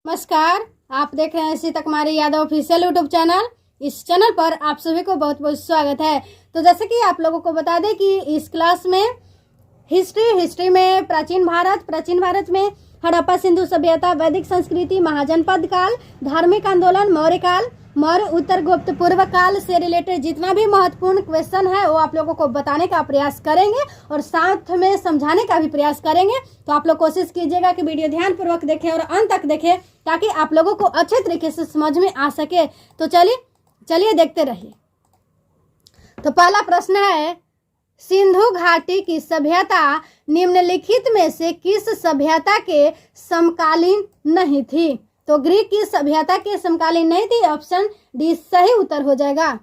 नमस्कार, आप देख रहे हैं सीता कुमारी यादव ऑफिशियल यूट्यूब चैनल। इस चैनल पर आप सभी को बहुत बहुत स्वागत है। तो जैसे कि आप लोगों को बता दें कि इस क्लास में हिस्ट्री में प्राचीन भारत में हड़प्पा सिंधु सभ्यता, वैदिक संस्कृति, महाजनपद काल, धार्मिक आंदोलन, मौर्य काल, मौर्य उत्तर गुप्त पूर्व काल से रिलेटेड जितना भी महत्वपूर्ण क्वेश्चन है वो आप लोगों को बताने का प्रयास करेंगे और साथ में समझाने का भी प्रयास करेंगे। तो आप लोग कोशिश कीजिएगा कि वीडियो ध्यानपूर्वक देखें और अंत तक देखें ताकि आप लोगों को अच्छे तरीके से समझ में आ सके। तो चलिए देखते रहिए। तो पहला प्रश्न है, सिंधु घाटी की सभ्यता निम्नलिखित में से किस सभ्यता के समकालीन नहीं थी? तो ग्रीक की सभ्यता के समकालीन नहीं थी। ऑप्शन डी सही उत्तर हो जाएगा।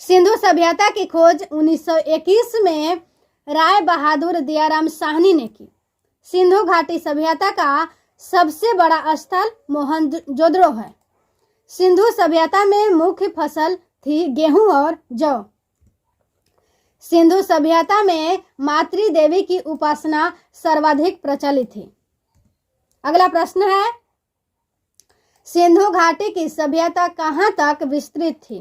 सिंधु सभ्यता की खोज 1921 में राय बहादुर दयाराम साहनी ने की। सिंधु घाटी सभ्यता का सबसे बड़ा स्थल मोहनजोदड़ो है। सिंधु सभ्यता में मुख्य फसल थी गेहूं और जौ। सिंधु सभ्यता में मातृ देवी की उपासना सर्वाधिक प्रचलित थी। अगला प्रश्न है, सिंधु घाटी की सभ्यता कहां तक विस्तृत थी?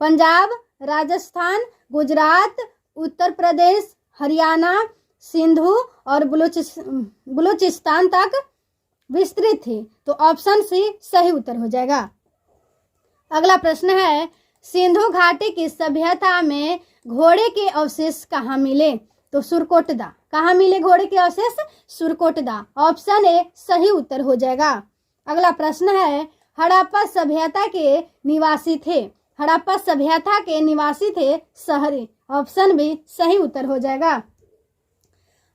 पंजाब, राजस्थान, गुजरात, उत्तर प्रदेश, हरियाणा, सिंधु और बलूचिस्तान तक विस्तृत थी। तो ऑप्शन सी सही उत्तर हो जाएगा। अगला प्रश्न है, सिंधु घाटी की सभ्यता में घोड़े के अवशेष कहाँ मिले? तो सुरकोटदा। कहाँ मिले घोड़े के अवशेष? सुरकोटदा। ऑप्शन ए सही उत्तर हो जाएगा। अगला प्रश्न है, हड़प्पा सभ्यता के निवासी थे। हड़प्पा सभ्यता के निवासी थे शहरी। ऑप्शन बी सही उत्तर हो जाएगा।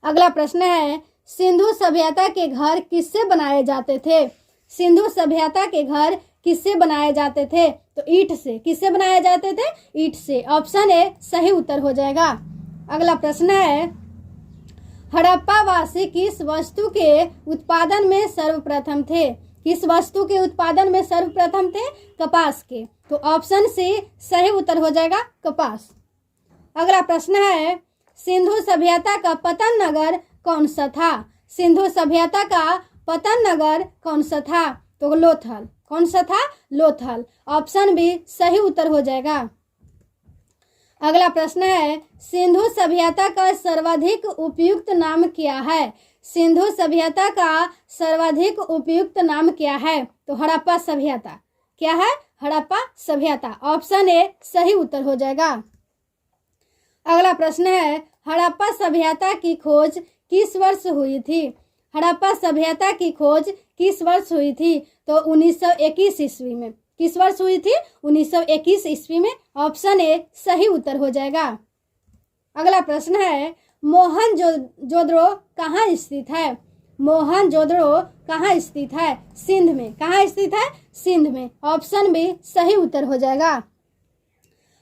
अगला प्रश्न है, सिंधु सभ्यता के घर किससे बनाए जाते थे? सिंधु सभ्यता के घर किससे बनाए जाते थे? तो ईंट से। किससे बनाए जाते थे? ईंट से। ऑप्शन ए सही उत्तर हो जाएगा। अगला प्रश्न है, हड़प्पा वासी किस वस्तु के उत्पादन में सर्वप्रथम थे? किस वस्तु के उत्पादन में सर्वप्रथम थे? कपास के। तो ऑप्शन सी सही उत्तर हो जाएगा, कपास। अगला प्रश्न है, सिंधु सभ्यता का पतन नगर कौन सा था? सिंधु सभ्यता का पतन नगर कौन सा था? तो लोथल। कौन सा था? लोथल। ऑप्शन बी सही उत्तर हो जाएगा। अगला प्रश्न है, सिंधु सभ्यता का सर्वाधिक उपयुक्त नाम क्या है? सिंधु सभ्यता का सर्वाधिक उपयुक्त नाम क्या है? तो हड़प्पा सभ्यता। क्या है? हड़प्पा सभ्यता। ऑप्शन ए सही उत्तर हो जाएगा। अगला प्रश्न है, हड़प्पा सभ्यता की खोज किस वर्ष हुई थी? हड़प्पा सभ्यता की खोज किस वर्ष हुई थी? तो 1921 ईस्वी में। किस वर्ष हुई थी? 1921 ईस्वी में। ऑप्शन ए सही उत्तर हो जाएगा। अगला प्रश्न है, मोहनजोदड़ो कहाँ स्थित है? मोहनजोदड़ो कहाँ स्थित है? सिंध में। कहाँ स्थित है? सिंध में। ऑप्शन बी सही उत्तर हो जाएगा।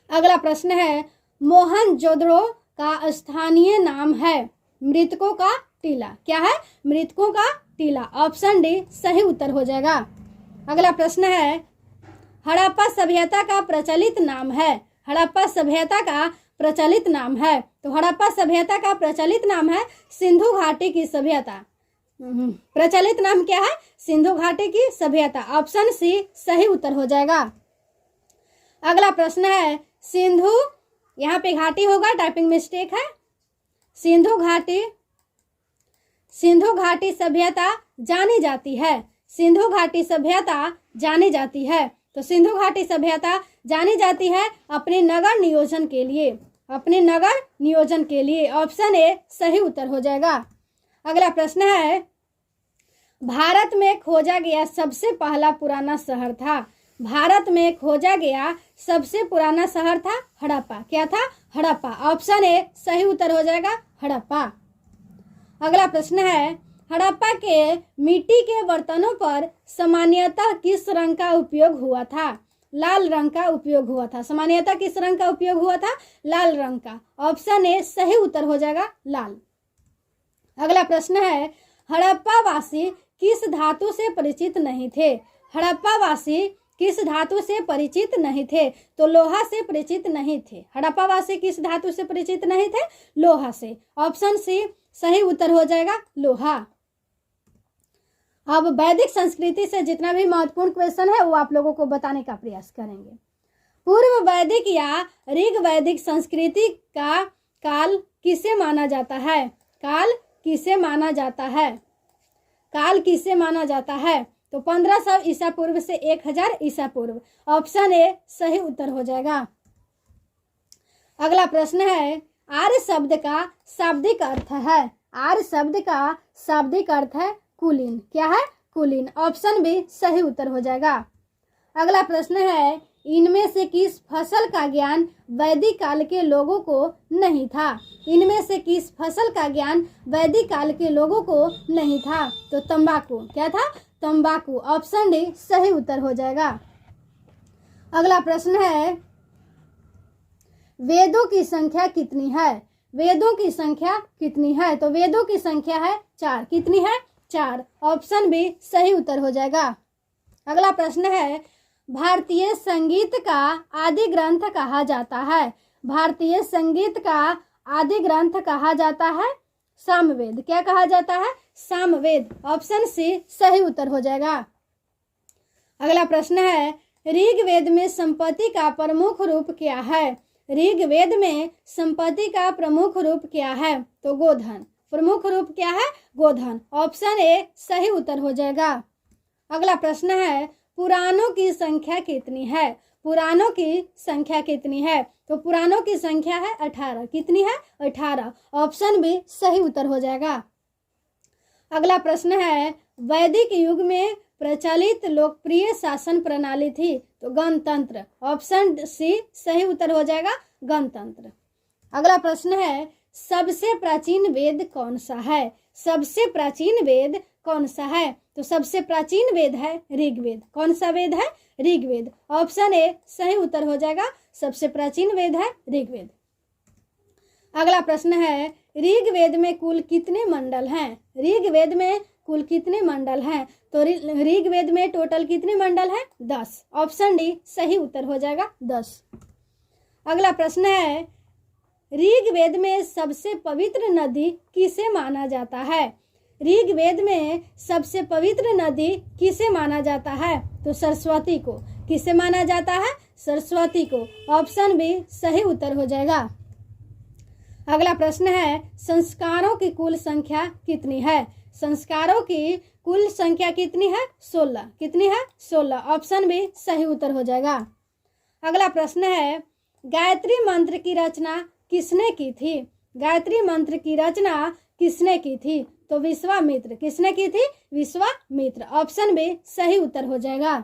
अगला प्रश्न है, मोहनजोदड़ो का स्थानीय नाम है मृतकों का टीला। क्या है? मृतकों का टीला। ऑप्शन डी सही उत्तर हो जाएगा। अगला प्रश्न है, हड़प्पा सभ्यता का प्रचलित नाम है। हड़प्पा सभ्यता का प्रचलित नाम है। तो हड़प्पा सभ्यता का प्रचलित नाम है सिंधु घाटी की सभ्यता। प्रचलित नाम क्या है? सिंधु घाटी की सभ्यता। ऑप्शन सी सही उत्तर हो जाएगा। अगला प्रश्न है, सिंधु, यहाँ पे घाटी होगा, टाइपिंग मिस्टेक है। सिंधु घाटी सभ्यता जानी जाती है। सिंधु घाटी सभ्यता जानी जाती है। तो सिंधु घाटी सभ्यता जानी जाती है अपने नगर नियोजन के लिए। अपने नगर नियोजन के लिए। ऑप्शन ए सही उत्तर हो जाएगा। अगला प्रश्न है, भारत में खोजा गया सबसे पहला पुराना शहर था। भारत में खोजा गया सबसे पुराना शहर था हड़प्पा। क्या था? हड़प्पा। ऑप्शन ए सही उत्तर हो जाएगा, हड़प्पा। अगला प्रश्न है, हड़प्पा के मिट्टी के बर्तनों पर सामान्यतः किस रंग का उपयोग हुआ था? लाल रंग का उपयोग हुआ था। सामान्यतः किस रंग का उपयोग हुआ था? लाल रंग का। ऑप्शन ए सही उत्तर हो जाएगा, लाल। अगला प्रश्न है, हड़प्पा वासी किस धातु से परिचित नहीं थे? हड़प्पा वासी किस धातु से परिचित नहीं थे? तो लोहा से परिचित नहीं थे। हड़प्पा वासी किस धातु से परिचित नहीं थे? लोहा से। ऑप्शन सी सही उत्तर हो जाएगा, लोहा। अब वैदिक संस्कृति से जितना भी महत्वपूर्ण क्वेश्चन है वो आप लोगों को बताने का प्रयास करेंगे। पूर्व वैदिक या ऋग वैदिक संस्कृति का काल किसे माना जाता है? काल किसे माना जाता है? काल किसे माना जाता है? तो 1500 ईसा पूर्व से 1000 ईसा पूर्व। ऑप्शन ए सही उत्तर हो जाएगा। अगला प्रश्न है, आर्य शब्द का शाब्दिक अर्थ है। आर्य शब्द का शाब्दिक अर्थ है कुलीन। क्या है? कुलीन। ऑप्शन बी सही उत्तर हो जाएगा। अगला प्रश्न है, इनमें से किस फसल का ज्ञान वैदिक काल के लोगों को नहीं था? इनमें से किस फसल का ज्ञान वैदिक काल के लोगों को नहीं था? तो तंबाकू। क्या था? तंबाकू। ऑप्शन डी सही उत्तर हो जाएगा। अगला प्रश्न है, वेदों की संख्या कितनी है? वेदों की संख्या कितनी है? तो वेदों की संख्या है 4। कितनी है? 4। ऑप्शन बी सही उत्तर हो जाएगा। अगला प्रश्न है, भारतीय संगीत का आदि ग्रंथ कहा जाता है। भारतीय संगीत का आदि ग्रंथ कहा जाता है सामवेद। क्या कहा जाता है? सामवेद। ऑप्शन सी सही उत्तर हो जाएगा। अगला प्रश्न है, ऋग्वेद में संपत्ति का प्रमुख रूप क्या है? ऋग्वेद में संपत्ति का प्रमुख रूप क्या है? तो गोधन। प्रमुख रूप क्या है? गोधन। ऑप्शन ए सही उत्तर हो जाएगा। अगला प्रश्न है, पुराणों की संख्या कितनी है? पुराणों की संख्या कितनी है? तो पुराणों की संख्या है 18। कितनी है? 18। ऑप्शन बी सही उत्तर हो जाएगा। अगला प्रश्न है, वैदिक युग में प्रचलित लोकप्रिय शासन प्रणाली थी। तो गणतंत्र। ऑप्शन सी सही उत्तर हो जाएगा, गणतंत्र। अगला प्रश्न है, सबसे प्राचीन वेद कौन सा है? सबसे प्राचीन वेद कौन सा है? तो सबसे प्राचीन वेद है ऋग्वेद। कौन सा वेद है? ऋग्वेद। ऑप्शन ए सही उत्तर हो जाएगा। सबसे प्राचीन वेद है ऋग्वेद। अगला प्रश्न है, ऋग्वेद में कुल कितने मंडल हैं? ऋग्वेद में कुल कितने मंडल हैं? तो ऋग्वेद में टोटल कितने मंडल हैं? 10। ऑप्शन डी सही उत्तर हो जाएगा, 10। अगला प्रश्न है, ऋग्वेद में सबसे पवित्र नदी किसे माना जाता है? ऋग्वेद में सबसे पवित्र नदी किसे माना जाता है? तो सरस्वती को। किसे माना जाता है? सरस्वती को। ऑप्शन बी सही उत्तर हो जाएगा। अगला प्रश्न है, संस्कारों की कुल संख्या कितनी है? संस्कारों की कुल संख्या कितनी है? 16। कितनी है? 16। ऑप्शन बी सही उत्तर हो जाएगा। अगला प्रश्न है, गायत्री मंत्र की रचना किसने की थी? गायत्री मंत्र की रचना किसने की थी? तो विश्वामित्र। किसने की थी? विश्वामित्र। ऑप्शन बी सही उत्तर हो जाएगा।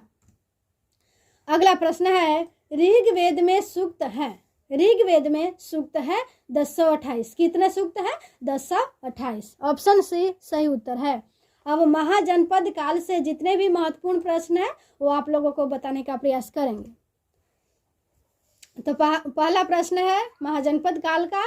अगला प्रश्न है, ऋग्वेद में सूक्त है। ऋग्वेद में सूक्त है 1028। कितने सूक्त है? 1028। ऑप्शन सी सही उत्तर है। अब महाजनपद काल से जितने भी महत्वपूर्ण प्रश्न है वो आप लोगों को बताने का प्रयास करेंगे। तो पहला प्रश्न है महाजनपद काल का,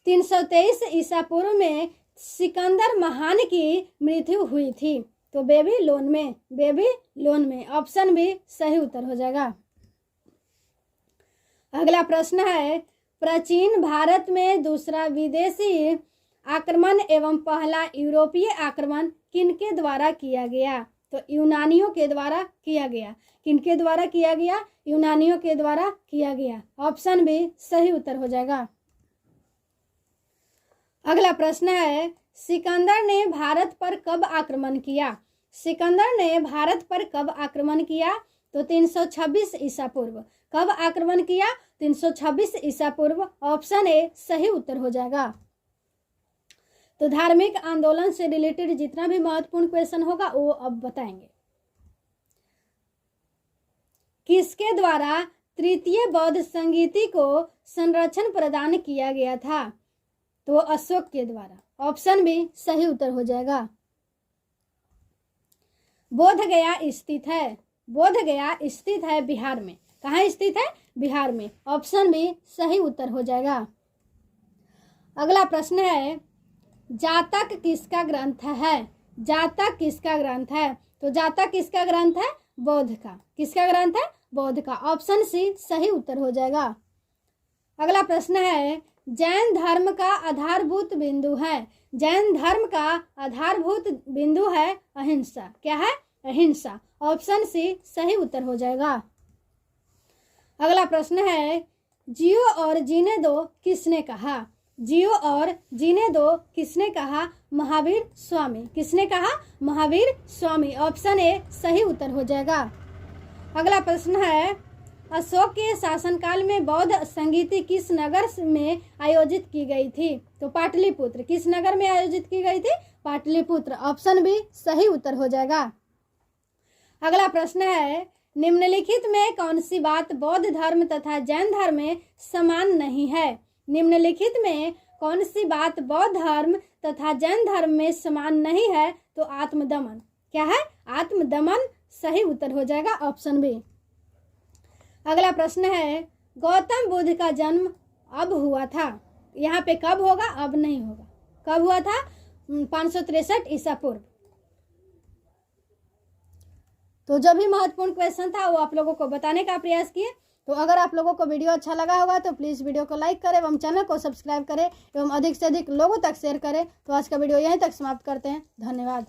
323 ईसा पूर्व में सिकंदर महान की मृत्यु हुई थी। तो बेबीलोन में। बेबीलोन में। ऑप्शन बी सही उत्तर हो जाएगा। अगला प्रश्न है, प्राचीन भारत में दूसरा विदेशी आक्रमण एवं पहला यूरोपीय आक्रमण किनके द्वारा किया गया? तो यूनानियों के द्वारा किया गया। किनके द्वारा किया गया? यूनानियों के द्वारा किया गया। ऑप्शन बी सही उत्तर हो जाएगा। अगला प्रश्न है, सिकंदर ने भारत पर कब आक्रमण किया? सिकंदर ने भारत पर कब आक्रमण किया? तो 326 ईसा पूर्व। कब आक्रमण किया? 326 ईसा पूर्व। ऑप्शन ए सही उत्तर हो जाएगा। तो धार्मिक आंदोलन से रिलेटेड जितना भी महत्वपूर्ण क्वेश्चन होगा वो अब बताएंगे। किसके द्वारा तृतीय बौद्ध संगीति को संरक्षण प्रदान किया गया था? तो अशोक के द्वारा। ऑप्शन बी सही उत्तर हो जाएगा। बोध गया स्थित है। बोध गया स्थित है बिहार में। कहाँ स्थित है? बिहार में। ऑप्शन बी सही उत्तर हो जाएगा। अगला प्रश्न है, जातक किसका ग्रंथ है? जातक किसका ग्रंथ है? तो जातक किसका ग्रंथ है? बौद्ध का। किसका ग्रंथ है? बौद्ध का। ऑप्शन सी सही उत्तर हो जाएगा। अगला प्रश्न है, जैन धर्म का आधारभूत बिंदु है? जैन धर्म का आधारभूत बिंदु है अहिंसा। क्या है? अहिंसा। ऑप्शन सी सही उत्तर हो जाएगा। अगला प्रश्न है, जियो और जीने दो किसने कहा? जियो और जीने दो किसने कहा? महावीर स्वामी। किसने कहा? महावीर स्वामी। ऑप्शन ए सही उत्तर हो जाएगा। अगला प्रश्न है, अशोक के शासनकाल में बौद्ध संगीति किस नगर में आयोजित की गई थी? तो पाटलिपुत्र। किस नगर में आयोजित की गई थी? पाटलिपुत्र। ऑप्शन बी सही उत्तर हो जाएगा। अगला प्रश्न है, निम्नलिखित में कौन सी बात बौद्ध धर्म तथा जैन धर्म में समान नहीं है? निम्नलिखित में कौन सी बात बौद्ध धर्म तथा जैन धर्म में समान नहीं है? तो आत्मदमन। क्या है? आत्मदमन। सही उत्तर हो जाएगा ऑप्शन बी। अगला प्रश्न है, गौतम बुद्ध का जन्म अब हुआ था? यहाँ पे कब होगा? अब नहीं होगा। कब हुआ था? 563 ईसा पूर्व। तो जो भी महत्वपूर्ण क्वेश्चन था वो आप लोगों को बताने का प्रयास किए। तो अगर आप लोगों को वीडियो अच्छा लगा होगा तो प्लीज़ वीडियो को लाइक करें एवं चैनल को सब्सक्राइब करें एवं अधिक से अधिक लोगों तक शेयर करें। तो आज का वीडियो यहीं तक समाप्त करते हैं। धन्यवाद।